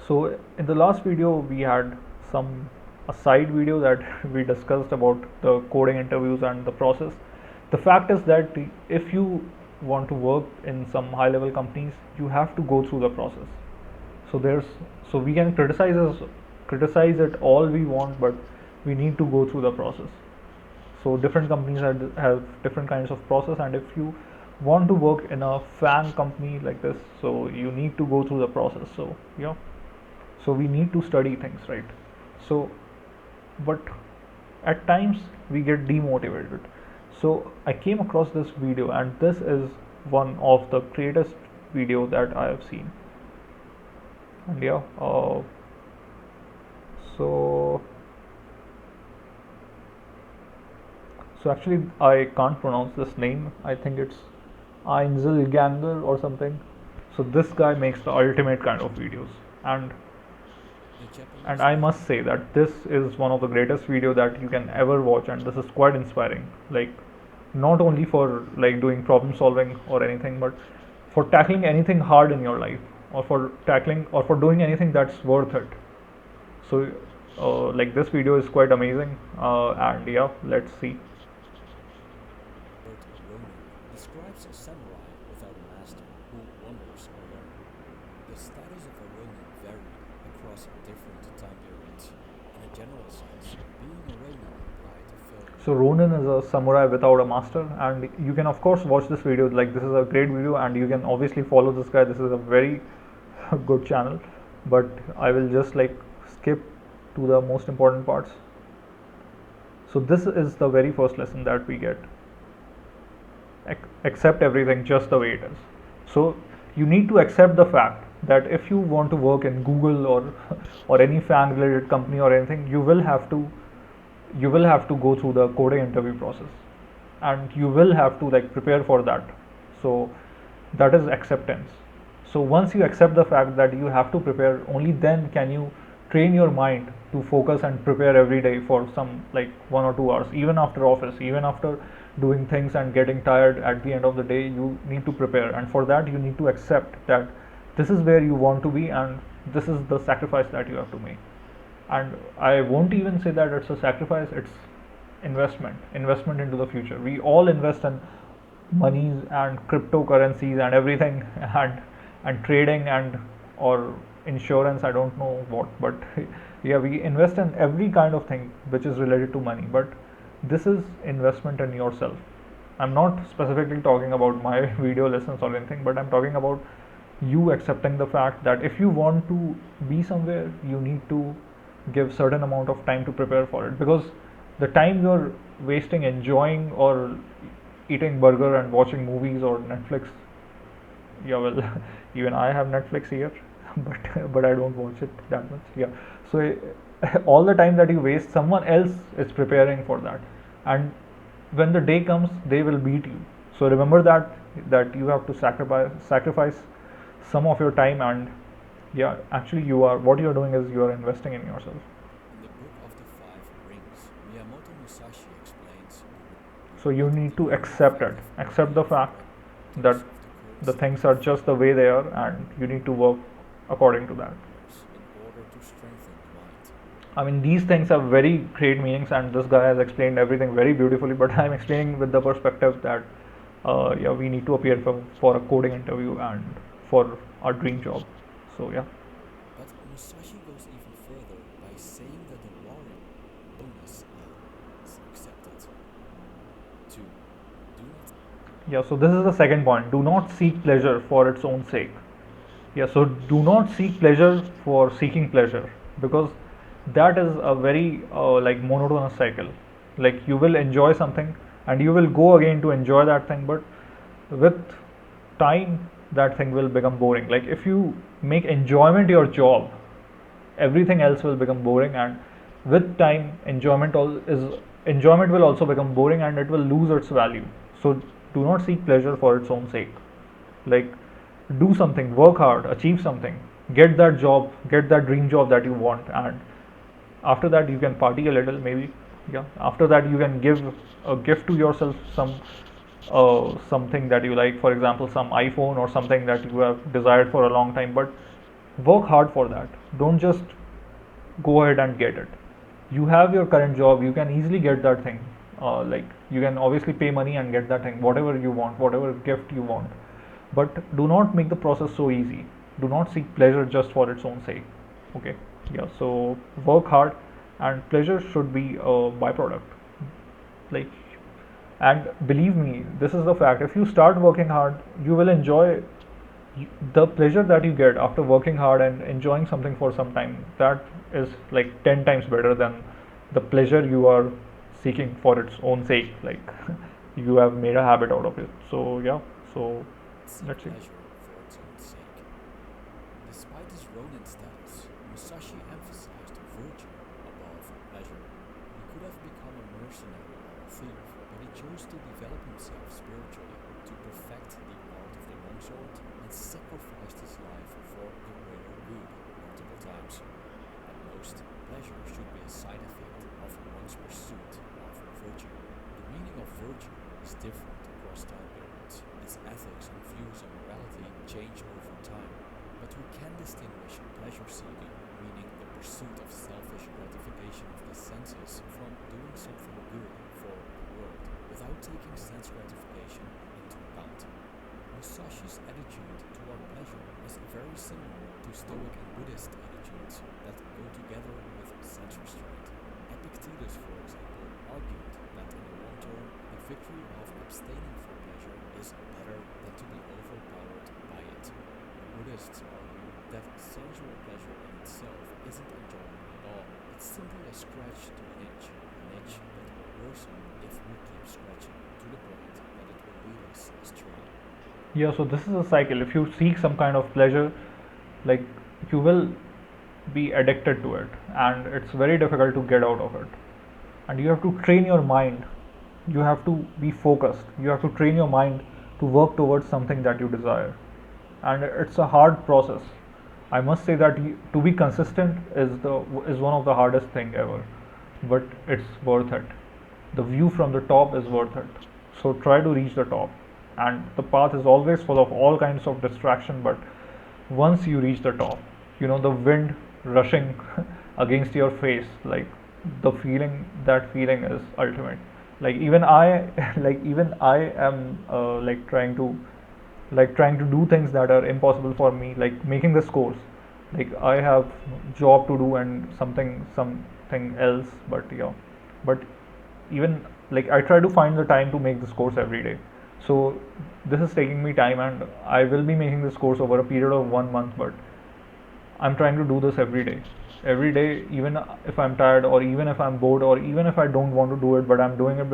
So in the last video we had some a side video that we discussed about the coding interviews and the process. The fact is that if you want to work in some high level companies, you have to go through the process. So there's so we can criticize it all we want, but we need to go through the process. So different companies have different kinds of process, and if you want to work in a fan company like this, so you need to go through the process. So yeah, so we need to study things, right? So but at times we get demotivated. So I came across this video, and this is one of the greatest video that I have seen. And yeah, so so actually I can't pronounce this name. I think it's Ainzel Ganger or something. So this guy makes the ultimate kind of videos, and I must say that this is one of the greatest video that you can ever watch, and this is quite inspiring. Like, not only for like doing problem solving or anything, but for tackling anything hard in your life, or for tackling or for doing anything that's worth it. So like this video is quite amazing, and yeah, let's see. Ronin describes a samurai without a master who wanders alone. The status of a Ronin varied across different time periods. In a general sense, being a Ronin implied failure. So Ronin is a samurai without a master, and you can of course watch this video. Like, this is a great video, and you can obviously follow this guy. This is a very good channel, but I will just like skip to the most important parts. So this is the very first lesson that we get. Accept everything just the way it is. So you need to accept the fact that if you want to work in Google or or any fan related company or anything, you will have to go through the coding interview process, and you will have to like prepare for that. So that is acceptance. So once you accept the fact that you have to prepare, only then can you train your mind to focus and prepare every day for some like 1 or 2 hours, even after office, even after doing things and getting tired at the end of the day. You need to prepare, and for that you need to accept that this is where you want to be, and this is the sacrifice that you have to make. And I won't even say that it's a sacrifice, it's investment into the future. We all invest in monies and cryptocurrencies and everything, and trading and or insurance, I don't know what, but yeah, we invest in every kind of thing which is related to money. But this is investment in yourself. I'm not specifically talking about my video lessons or anything, but I'm talking about you accepting the fact that if you want to be somewhere, you need to give certain amount of time to prepare for it, because the time you're wasting enjoying or eating burger and watching movies or Netflix, yeah, well, even I have Netflix here, but I don't watch it that much. Yeah, so all the time that you waste, someone else is preparing for that, and when the day comes, they will beat you. So remember that you have to sacrifice some of your time, and yeah, actually you are what you are doing is you are investing in yourself. In the Book of the Five Rings, Miyamoto Musashi explains So you need to accept the fact that of the the course things are just the way they are, and you need to work according to that. in order to strengthen the mind. I mean, these things have very great meanings, and this guy has explained everything very beautifully. But I'm explaining with the perspective that, yeah, we need to appear for a coding interview and for our dream job. So yeah, But Musashi goes even further by saying that the warning bonus is accepted. 2. Do not yeah. So this is the second point. Do not seek pleasure for its own sake. Yeah. So do not seek pleasure for seeking pleasure, because that is a very like monotonous cycle. Like, you will enjoy something and you will go again to enjoy that thing, but with time that thing will become boring. Like, if you make enjoyment your job, everything else will become boring, and with time enjoyment will also become boring, and it will lose its value. So do not seek pleasure for its own sake. Like, do something, work hard, achieve something, get that job, get that dream job that you want, and after that you can party a little, maybe. Yeah, after that you can give a gift to yourself, something that you like, for example some iPhone or something that you have desired for a long time. But Work hard for that. Don't just go ahead and get it. You have your current job, you can easily get that thing. Like you can obviously pay money and get that thing, whatever you want, whatever gift you want. But do not make the process so easy. Do not seek pleasure just for its own sake. Okay, yeah. So work hard, and pleasure should be a byproduct. Like, and believe me, this is the fact. If you start working hard, you will enjoy the pleasure that you get after working hard and enjoying something for some time. That is like 10 times better than the pleasure you are seeking for its own sake. Like you have made a habit out of it. So yeah, so Seek let's see. pleasure for its own sake. Despite his Ronin status, Musashi emphasized virtue above pleasure. He could have become a mercenary or a thief, but he chose to develop himself spiritually, to perfect the art of the longsword, and sacrificed his life for the greater good multiple times. At most, pleasure should be a side effect of one's pursuit of virtue. The meaning of virtue is different across time periods. Its ethics and views on morality change over time, but we can distinguish pleasure seeking, meaning the pursuit of selfish gratification of the senses, from doing something good for the world without taking sense gratification into account. Musashi's attitude toward pleasure is very similar to Stoic and Buddhist attitudes that go together with sense restraint. Epictetus, for example, argued that in the long term, the victory of abstaining from pleasure is better than to be overpowered by it. Buddhists argue that sensual pleasure in itself isn't enjoyable at all. It's simply a scratch to an itch that will worsen if we keep scratching to the point that it will lead us astray. Yeah, so this is a cycle. If you seek some kind of pleasure, like you will be addicted to it, and it's very difficult to get out of it. And you have to train your mind. You have to be focused. You have to train your mind to work towards something that you desire, and it's a hard process. I must say that to be consistent is one of the hardest thing ever, but it's worth it. The view from the top is worth it. So try to reach the top, and the path is always full of all kinds of distraction. But once you reach the top, the wind rushing against your face, like that feeling is ultimate. Like even I, like even I am trying to do things that are impossible for me, like making this course. Like I have job to do and something else, but yeah, but even like I try to find the time to make this course every day. So this is taking me time, and I will be making this course over a period of 1 month, but I'm trying to do this every day, even if I'm tired, or even if I'm bored, or even if I don't want to do it, but I'm doing it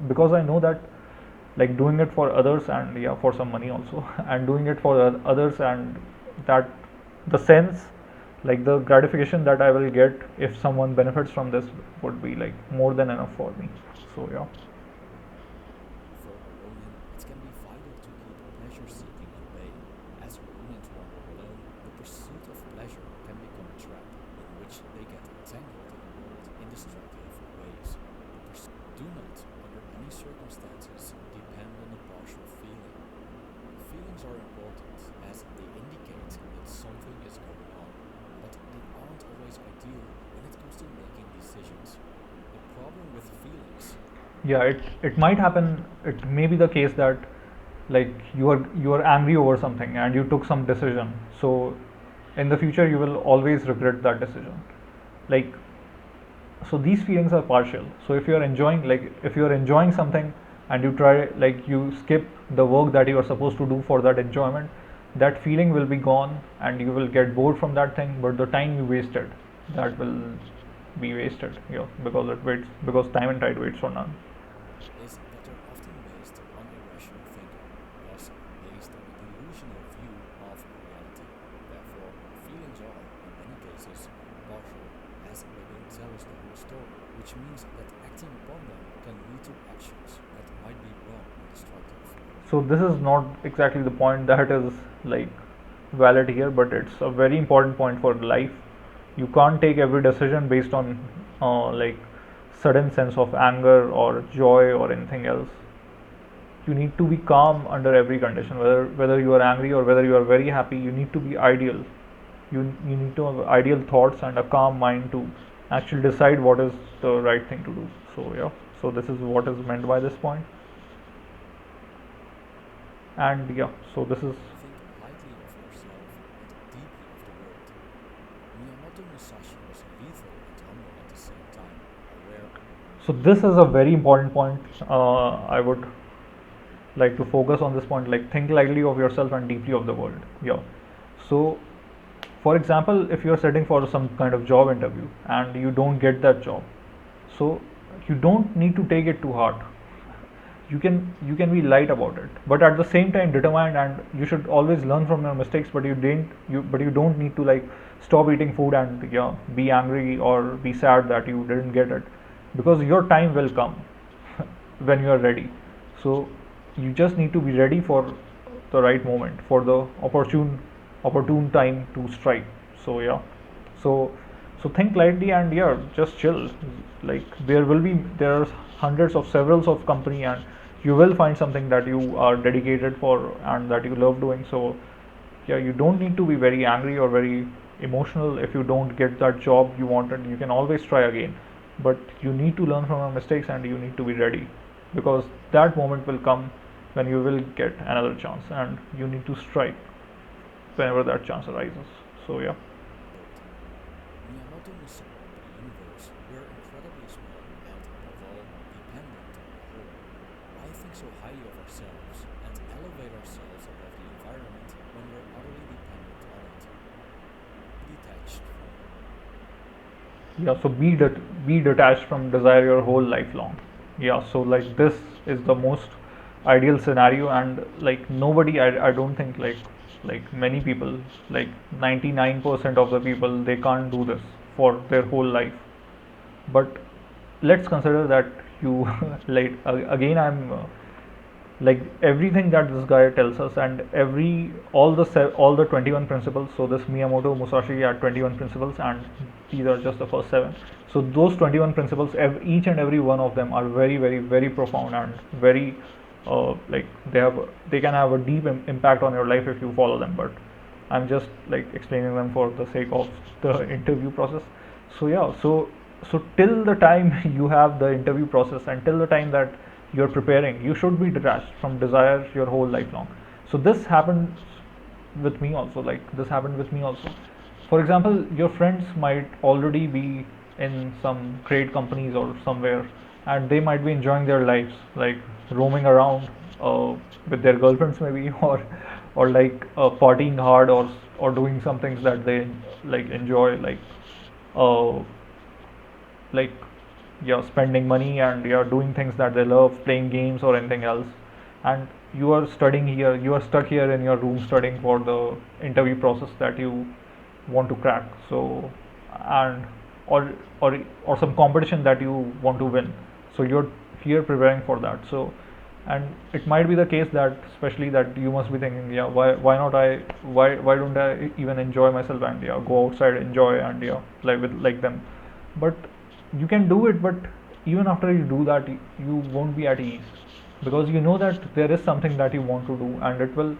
because I know that, like doing it for others, and yeah, for some money also, and doing it for others, and that the sense, like the gratification that I will get if someone benefits from this would be like more than enough for me. So yeah. For a Ronin, it can be vital to keep pleasure seeking at bay. As Ronins wander alone, the pursuit of pleasure can become a trap in which they get entangled in the world in destructive ways. Do not, under any circumstances, depend on a partial feeling. Feelings are important as they indicate that something is going on, but they aren't always ideal when it comes to making decisions. The problem with feelings. Yeah, it might happen. It may be the case that, like, you are angry over something and you took some decision, so in the future you will always regret that decision. Like, so these feelings are partial. So if you're enjoying something, and you try, like you skip the work that you are supposed to do for that enjoyment, that feeling will be gone, and you will get bored from that thing, but the time you wasted, that will be wasted, because time and tide waits for none. Is that they're often based on irrational thinking, thus based on a delusional view of reality. Therefore, feelings are, in many cases, partial, as they don't tell us the whole story, which means that acting upon them can lead to actions that might be wrong and destructive. So this is not exactly the point that is like valid here, but it's a very important point for life. You can't take every decision based on like sudden sense of anger or joy or anything else. You need to be calm under every condition, whether you are angry or whether you are very happy. You need to be ideal. You need to have ideal thoughts and a calm mind to actually decide what is the right thing to do. So yeah, so this is what is meant by this point. And yeah, so this is Think lightly of yourself and deeply of the world. Miyamoto Musashi was lethal and humble at the same time, aware. so this is a very important point. I would like to focus on this point, like think lightly of yourself and deeply of the world. Yeah, so for example, if you're sitting for some kind of job interview and you don't get that job, so you don't need to take it too hard. You can be light about it, but at the same time determined, and you should always learn from your mistakes. But you don't need to like stop eating food and yeah, be angry or be sad that you didn't get it, because your time will come when you are ready. So you just need to be ready for the right moment, for the opportune time to strike. So yeah, so so think lightly and yeah, just chill. Like there are hundreds of several of company, and you will find something that you are dedicated for and that you love doing. So yeah, you don't need to be very angry or very emotional if you don't get that job you wanted. You can always try again, but you need to learn from your mistakes and you need to be ready, because that moment will come when you will get another chance, and you need to strike whenever that chance arises. So yeah. Miyamoto Musashi, the universe, we're incredibly small and, above all, dependent on the whole. Why think so highly of ourselves and elevate ourselves above the environment when we're utterly dependent on it? Detached from. Yeah, so be detached from desire your whole life long. Yeah, so like this is the most ideal scenario, and like nobody, I don't think like many people, like 99% of the people, they can't do this for their whole life. But let's consider that you like again I'm like everything that this guy tells us, and all the 21 principles. So this Miyamoto Musashi had 21 principles, and these are just the first seven. So those 21 principles, each and every one of them are very very profound and very like they can have a deep impact on your life if you follow them. But I'm just like explaining them for the sake of the interview process. So yeah, so till the time you have the interview process and till the time that you're preparing, you should be detached from desire your whole life long. So this happens with me also. Like this happened with me also. For example, your friends might already be in some great companies or somewhere, and they might be enjoying their lives, like roaming around with their girlfriends maybe, or like partying hard, or doing some things that they like enjoy, uh, like yeah, spending money and you're doing things that they love, playing games or anything else. And you are studying here, you are stuck here in your room studying for the interview process that you want to crack. So and or or some competition that you want to win, so you're here preparing for that. So and it might be the case that especially that you must be thinking, yeah, why not I why don't I even enjoy myself and yeah, go outside, enjoy and yeah, like with like them. But you can do it, but even after you do that, you won't be at ease, because you know that there is something that you want to do and it will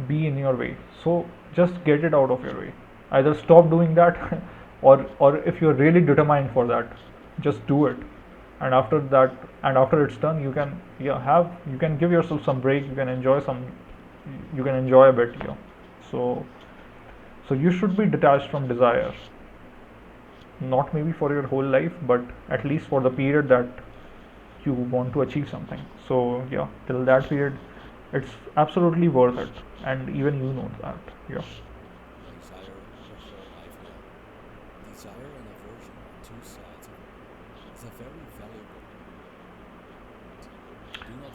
be in your way. So just get it out of your way. Either stop doing that or if you're really determined for that, just do it. And after that, and after it's done, you can yeah, have you can give yourself some break, you can enjoy a bit. Yeah. So so you should be detached from desire, not maybe for your whole life, but at least for the period that you want to achieve something. So yeah, till that period, it's absolutely worth it, and even you know that. Yeah. Desire your whole life long. Desire and aversion are two sides of it. It's a very valuable.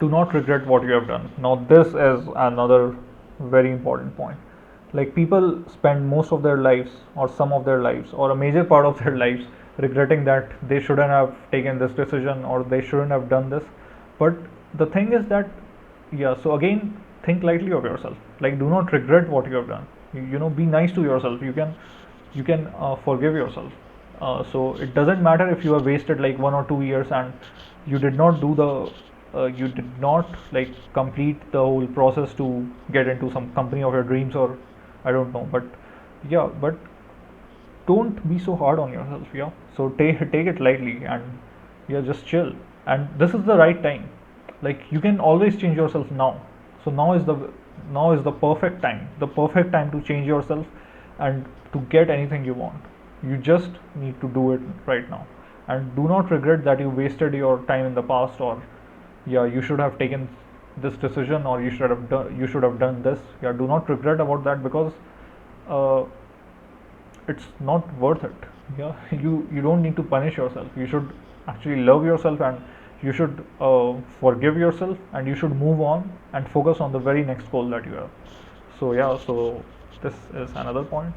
Do not Do not regret what you have done. Now, this is another very important point. Like, people spend most of their lives, or some of their lives, or a major part of their lives, regretting that they shouldn't have taken this decision or they shouldn't have done this. But the thing is that, yeah, so again, think lightly of yourself. Like, do not regret what you have done. You know, be nice to yourself. You can forgive yourself. So it doesn't matter if you have wasted like 1 or 2 years and you did not do the you did not like complete the whole process to get into some company of your dreams, or I don't know. But yeah, but don't be so hard on yourself. Yeah, so take it lightly, and yeah, just chill. And this is the right time. Like, you can always change yourself now. So now is the perfect time to change yourself and to get anything you want. You just need to do it right now, and do not regret that you wasted your time in the past, or yeah, you should have taken this decision, or you should have done this. Yeah, do not regret about that, because uh, it's not worth it. Yeah, you don't need to punish yourself. You should actually love yourself, and you should forgive yourself, and you should move on and focus on the very next goal that you have. So yeah, so this is another point.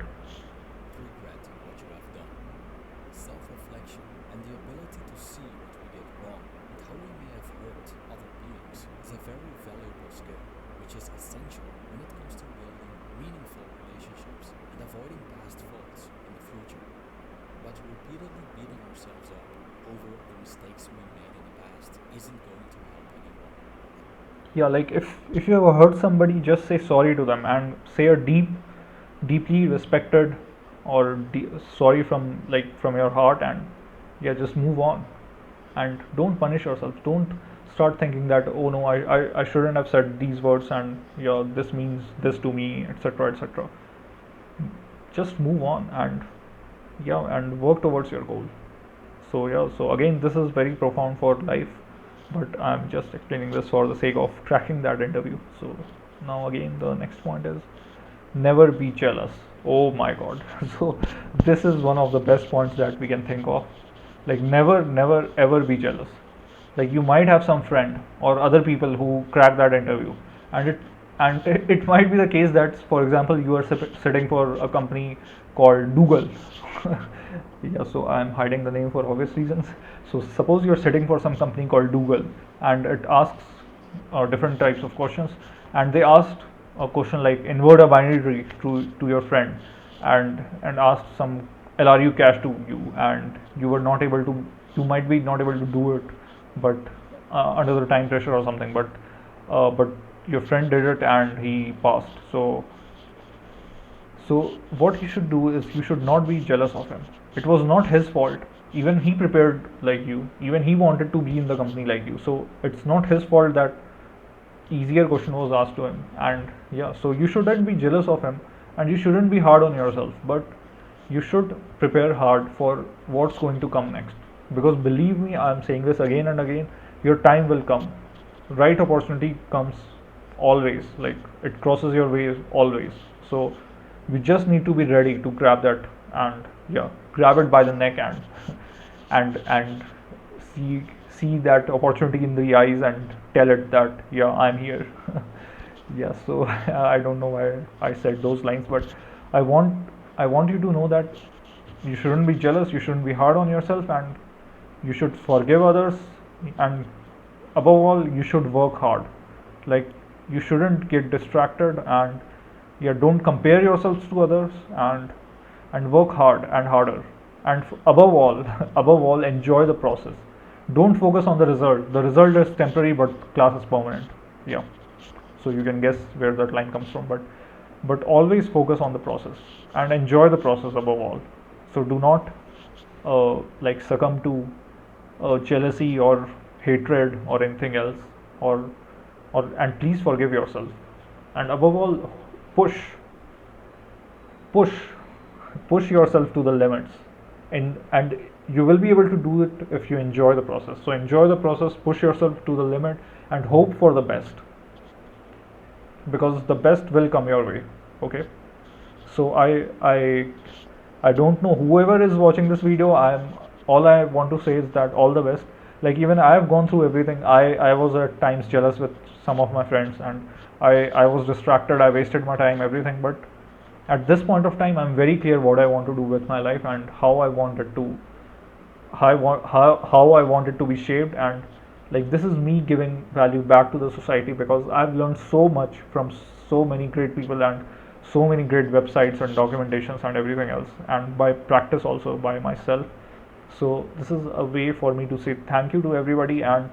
Regret what you have done. Self reflection and the ability to see what we did wrong and how we may have hurt other beings is a very valuable skill, which is essential when it comes to building meaningful relationships and avoiding past faults in the future. But repeatedly beating ourselves up over the mistakes we made in the past isn't going to help anyone. Yeah, like, if you ever hurt somebody, just say sorry to them, and say a deeply respected, or sorry from, like, from your heart, and yeah, just move on. And don't punish yourself. Don't start thinking that, oh no, I shouldn't have said these words, and yeah, this means this to me, etc., etc. Just move on, and yeah, and work towards your goal. So yeah, so again, this is very profound for life, but I'm just explaining this for the sake of cracking that interview. So now again, the next point is, never be jealous. Oh my god. So this is one of the best points that we can think of. Like, never ever be jealous. Like, you might have some friend or other people who crack that interview, and it might be the case that, for example, you are sitting for a company called Google. Yeah, so I'm hiding the name for obvious reasons. So suppose you're sitting for some company called Google, and it asks different types of questions, and they asked a question like, invert a binary tree to your friend, and asked some LRU cache to you, and you were not able to, you might be not able to do it, but under the time pressure or something, but your friend did it and he passed. So what you should do is, you should not be jealous of him. It was not his fault. Even he prepared like you. Even he wanted to be in the company like you. So it's not his fault that easier question was asked to him. And yeah, so you shouldn't be jealous of him, and you shouldn't be hard on yourself. But you should prepare hard for what's going to come next. Because believe me, I'm saying this again and again, your time will come. Right opportunity comes always. Like, it crosses your way always. So we just need to be ready to grab that, and yeah, grab it by the neck, and see see that opportunity in the eyes, and tell it that, yeah, I'm here. Yeah, so I don't know why I said those lines, but i want I want you to know that you shouldn't be jealous, you shouldn't be hard on yourself, and you should forgive others, and above all, you should work hard. Like, you shouldn't get distracted, and yeah, don't compare yourselves to others, and work hard and harder, and above all, above all, enjoy the process. Don't focus on the result. The result is temporary, but class is permanent. Yeah, so you can guess where that line comes from, but always focus on the process, and enjoy the process above all. So do not like, succumb to jealousy or hatred or anything else, or and please forgive yourself, and above all, push push push yourself to the limits, and you will be able to do it if you enjoy the process. So enjoy the process, push yourself to the limit, and hope for the best, because the best will come your way. Okay, so I don't know whoever is watching this video. All I want to say is that all the best. Like, even I have gone through everything. I was at times jealous with some of my friends, and I was distracted, I wasted my time, everything. But at this point of time, I'm very clear what I want to do with my life, and how I want it to, how I want it to be shaped. And like, this is me giving value back to the society, because I've learned so much from so many great people, and so many great websites and documentations and everything else, and by practice also by myself. So this is a way for me to say thank you to everybody, and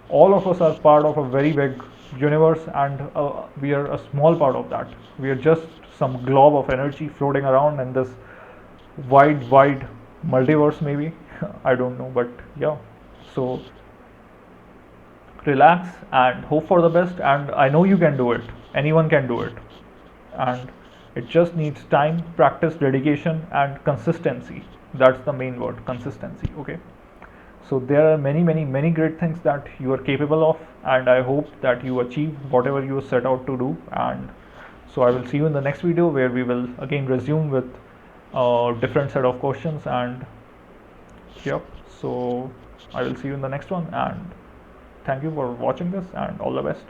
all of us are part of a very big universe, and we are a small part of that. We are just some glob of energy floating around in this wide multiverse maybe. I don't know, but yeah. So relax and hope for the best, and I know you can do it. Anyone can do it, and it just needs time, practice, dedication, and consistency. That's the main word, consistency. Okay, so there are many great things that you are capable of, and I hope that you achieve whatever you set out to do. And so I will see you in the next video, where we will again resume with a different set of questions. And yep, so I will see you in the next one, and thank you for watching this, and all the best.